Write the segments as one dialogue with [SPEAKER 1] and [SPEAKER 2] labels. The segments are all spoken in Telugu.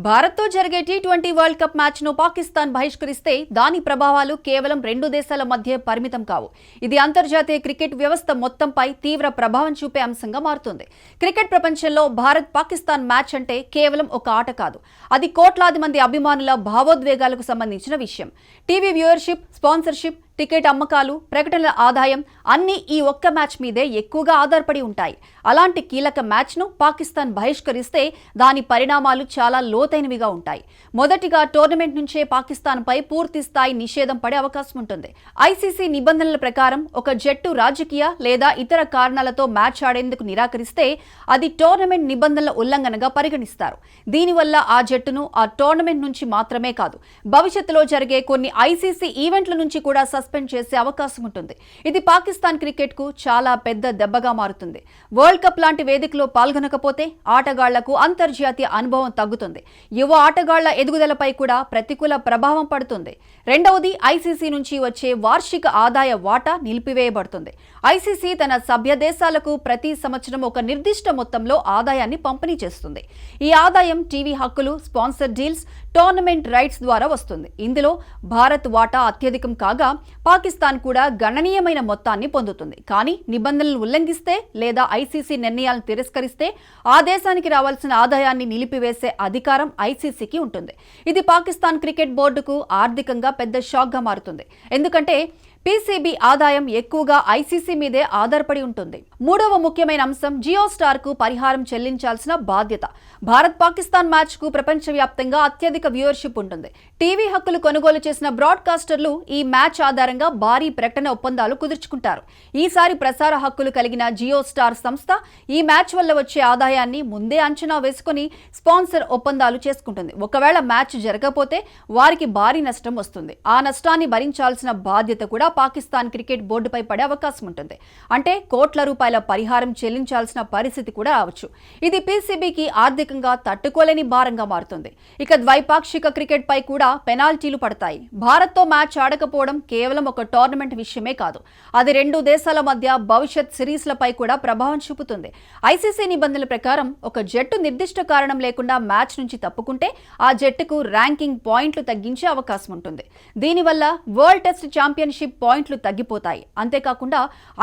[SPEAKER 1] భారత్తో జరిగే టీ20 వరల్డ్ కప్ మ్యాచ్ను పాకిస్తాన్ బహిష్కరిస్తే దాని ప్రభావాలు కేవలం రెండు దేశాల మధ్య పరిమితం కావు. ఇది అంతర్జాతీయ క్రికెట్ వ్యవస్థ మొత్తంపై తీవ్ర ప్రభావం చూపే అంశంగా మారుతుంది. క్రికెట్ ప్రపంచంలో భారత్ పాకిస్తాన్ మ్యాచ్ అంటే కేవలం ఒక ఆట కాదు. అది కోట్లాది మంది అభిమానుల భావోద్వేగాలకు సంబంధించిన విషయం. టీవీ వ్యూవర్షిప్, స్పాన్సర్షిప్, టికెట్ అమ్మకాలు, ప్రకటనల ఆదాయం అన్నీ ఈ ఒక్క మ్యాచ్ మీదే ఎక్కువగా ఆధారపడి ఉంటాయి. అలాంటి కీలక మ్యాచ్ను పాకిస్తాన్ బహిష్కరిస్తే దాని పరిణామాలు చాలా లోతైనవిగా ఉంటాయి. మొదటిగా టోర్నమెంట్ నుంచే పాకిస్తాన్పై పూర్తి స్థాయి నిషేధం పడే అవకాశం ఉంటుంది. ఐసీసీ నిబంధనల ప్రకారం ఒక జట్టు రాజకీయ లేదా ఇతర కారణాలతో మ్యాచ్ ఆడేందుకు నిరాకరిస్తే అది టోర్నమెంట్ నిబంధనల ఉల్లంఘనగా పరిగణిస్తారు. దీనివల్ల ఆ జట్టును ఆ టోర్నమెంట్ నుంచి మాత్రమే కాదు, భవిష్యత్తులో జరిగే కొన్ని ఐసీసీ ఈవెంట్ల నుంచి కూడా సస్పెండ్ చేసే అవకాశం ఉంటుంది. ఇది పాకిస్తాన్ క్రికెట్ కు చాలా పెద్ద దెబ్బగా మారుతుంది. వరల్డ్ కప్ లాంటి వేదికలో పాల్గొనకపోతే ఆటగాళ్లకు అంతర్జాతీయ అనుభవం తగ్గుతుంది. యువ ఆటగాళ్ల ఎదుగుదలపై కూడా ప్రతికూల ప్రభావం పడుతుంది. రెండవది, ఐసీసీ నుంచి వచ్చే వార్షిక ఆదాయ వాటా నిలిపివేయబడుతుంది. ఐసీసీ తన సభ్య దేశాలకు ప్రతి సంవత్సరం ఒక నిర్దిష్ట మొత్తంలో ఆదాయాన్ని పంపిణీ చేస్తుంది. ఈ ఆదాయం టీవీ హక్కులు, స్పాన్సర్ డీల్స్, టోర్నమెంట్ రైట్స్ ద్వారా వస్తుంది. ఇందులో భారత్ వాటా అత్యధికం కాగా పాకిస్తాన్ కూడా గణనీయమైన మొత్తాన్ని పొందుతుంది. కానీ నిబంధనలు ఉల్లంఘిస్తే లేదా ఐసీసీ నిర్ణయాలను తిరస్కరిస్తే ఆ దేశానికి రావాల్సిన ఆదాయాన్ని నిలిపివేసే అధికారం ఐసీసీకి ఉంటుంది. ఇది పాకిస్తాన్ క్రికెట్ బోర్డుకు ఆర్థికంగా పెద్ద షాక్గా మారుతుంది. ఎందుకంటే పీసీబీ ఆదాయం ఎక్కువగా ఐసీసీ మీదే ఆధారపడి ఉంటుంది. మూడవ ముఖ్యమైన అంశం, జియో స్టార్ కు పరిహారం చెల్లించాల్సిన బాధ్యత. భారత్ పాకిస్తాన్ మ్యాచ్ కు ప్రపంచవ్యాప్తంగా అత్యధిక వ్యూవర్షిప్ ఉంటుంది. టీవీ హక్కులు కొనుగోలు చేసిన బ్రాడ్కాస్టర్లు ఈ మ్యాచ్ ఆధారంగా భారీ ప్రకటన ఒప్పందాలు కుదుర్చుకుంటారు. ఈసారి ప్రసార హక్కులు కలిగిన జియో స్టార్ సంస్థ ఈ మ్యాచ్ వల్ల వచ్చే ఆదాయాన్ని ముందే అంచనా వేసుకుని స్పాన్సర్ ఒప్పందాలు చేసుకుంటుంది. ఒకవేళ మ్యాచ్ జరగకపోతే వారికి భారీ నష్టం వస్తుంది. ఆ నష్టాన్ని భరించాల్సిన బాధ్యత కూడా పాకిస్తాన్ క్రికెట్ బోర్డుపై పడే అవకాశం ఉంటుంది. అంటే కోట్ల రూపాయల పరిహారం చెల్లించాల్సిన పరిస్థితి కూడా రావచ్చు. ఇది పీసీబీకి ఆర్థికంగా తట్టుకోలేని భారంగా మారుతుంది. ఇక ద్వైపాక్షిక క్రికెట్ పై కూడా పెనాల్టీలు పడతాయి. భారత్తో మ్యాచ్ ఆడకపోవడం కేవలం ఒక టోర్నమెంట్ విషయమే కాదు, అది రెండు దేశాల మధ్య భవిష్యత్ సిరీస్లపై కూడా ప్రభావం చూపుతుంది. ఐసీసీ నిబంధనల ప్రకారం ఒక జట్టు నిర్దిష్ట కారణం లేకుండా మ్యాచ్ నుంచి తప్పుకుంటే ఆ జట్టుకు ర్యాంకింగ్ పాయింట్లు తగ్గించే అవకాశం ఉంటుంది. దీనివల్ల వరల్డ్ టెస్ట్ ఛాంపియన్షిప్ పాయింట్లు తగ్గిపోతాయి. అంతేకాకుండా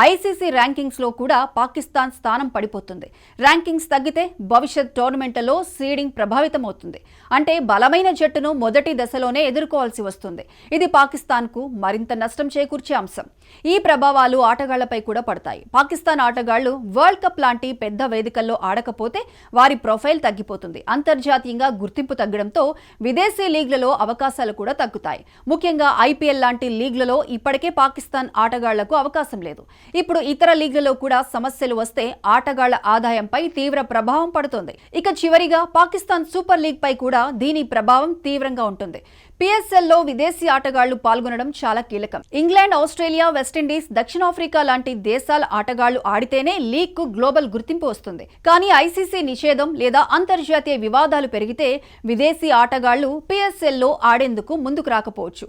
[SPEAKER 1] ఐసీసీ ర్యాంకింగ్స్ లో కూడా పాకిస్తాన్ స్థానం పడిపోతుంది. ర్యాంకింగ్స్ తగ్గితే భవిష్యత్ టోర్నమెంట్లలో సీడింగ్ ప్రభావితం అవుతుంది. అంటే బలమైన జట్టును మొదటి దశలోనే ఎదుర్కోవాల్సి వస్తుంది. ఇది పాకిస్తాన్ కు మరింత నష్టం చేకూర్చే అంశం. ఈ ప్రభావాలు ఆటగాళ్లపై కూడా పడతాయి. పాకిస్తాన్ ఆటగాళ్లు వరల్డ్ కప్ లాంటి పెద్ద వేదికల్లో ఆడకపోతే వారి ప్రొఫైల్ తగ్గిపోతుంది. అంతర్జాతీయంగా గుర్తింపు తగ్గడంతో విదేశీ లీగ్లలో అవకాశాలు కూడా తగ్గుతాయి. ముఖ్యంగా ఐపీఎల్ లాంటి లీగ్లలో ఇప్పటికే పాకిస్తాన్ ఆటగాళ్లకు అవకాశం లేదు. ఇప్పుడు ఇతర లీగ్లలో కూడా సమస్యలు వస్తే ఆటగాళ్ల ఆదాయంపై తీవ్ర ప్రభావం పడుతుంది. ఇక చివరిగా పాకిస్తాన్ సూపర్ లీగ్ పై కూడా దీని ప్రభావం తీవ్రంగా ఉంటుంది. పిఎస్ఎల్ లో విదేశీ ఆటగాళ్లు పాల్గొనడం చాలా కీలకం. ఇంగ్లాండ్, ఆస్ట్రేలియా, వెస్టిండీస్, దక్షిణాఫ్రికా లాంటి దేశాల ఆటగాళ్లు ఆడితేనే లీగ్ కు గ్లోబల్ గుర్తింపు వస్తుంది. కానీ ఐసీసీ నిషేధం లేదా అంతర్జాతీయ వివాదాలు పెరిగితే విదేశీ ఆటగాళ్లు పిఎస్ఎల్ లో ఆడేందుకు ముందుకు రాకపోవచ్చు.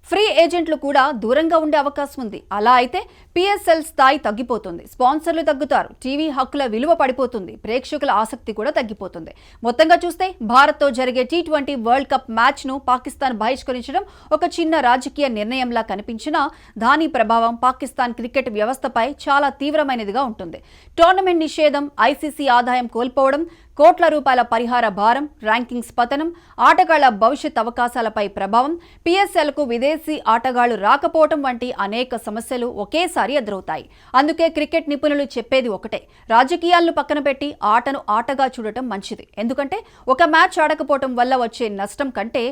[SPEAKER 1] ఫ్రీ ఏజెంట్లు కూడా దూరంగా ఉండే అవకాశం ఉంది. అలా అయితే పిఎస్ఎల్ స్థాయి తగ్గిపోతుంది, స్పాన్సర్లు తగ్గుతారు, టీవీ హక్కుల విలువ పడిపోతుంది, ప్రేక్షకుల ఆసక్తి కూడా తగ్గిపోతుంది. మొత్తంగా చూస్తే భారత్తో జరిగే టీ20 వరల్డ్ కప్ మ్యాచ్ను పాకిస్తాన్ బహిష్కరించడం ఒక చిన్న రాజకీయ నిర్ణయంలా కనిపించినా దాని ప్రభావం పాకిస్తాన్ క్రికెట్ వ్యవస్థపై చాలా తీవ్రమైనదిగా ఉంటుంది. టోర్నమెంట్ నిషేధం, ఐసీసీ ఆదాయం కోల్పోవడం, కోట్ల రూపాయల పరిహార భారం, ర్యాంకింగ్స్ పతనం, ఆటగాళ్ల భవిష్యత్ అవకాశాలపై ప్రభావం, పిఎస్ఎల్కు విదేశీ ఆటగాళ్లు రాకపోవడం వంటి అనేక సమస్యలు ఒకేసారి ఎదురవుతాయి. అందుకే క్రికెట్ నిపుణులు చెప్పేది ఒకటే, రాజకీయాలను పక్కన పెట్టి ఆటను ఆటగా చూడటం మంచిది. ఎందుకంటే ఒక మ్యాచ్ ఆడకపోవటం వల్ల వచ్చే నష్టం కంటే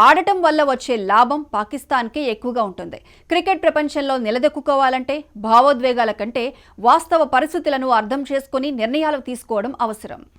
[SPEAKER 1] ఆడటం వల్ల వచ్చే లాభం పాకిస్తాన్కే ఎక్కువగా ఉంటుంది. క్రికెట్ ప్రపంచంలో నిలదొక్కుకోవాలంటే భావోద్వేగాల కంటే వాస్తవ పరిస్థితులను అర్థం చేసుకుని నిర్ణయాలు తీసుకోవడం అవసరం.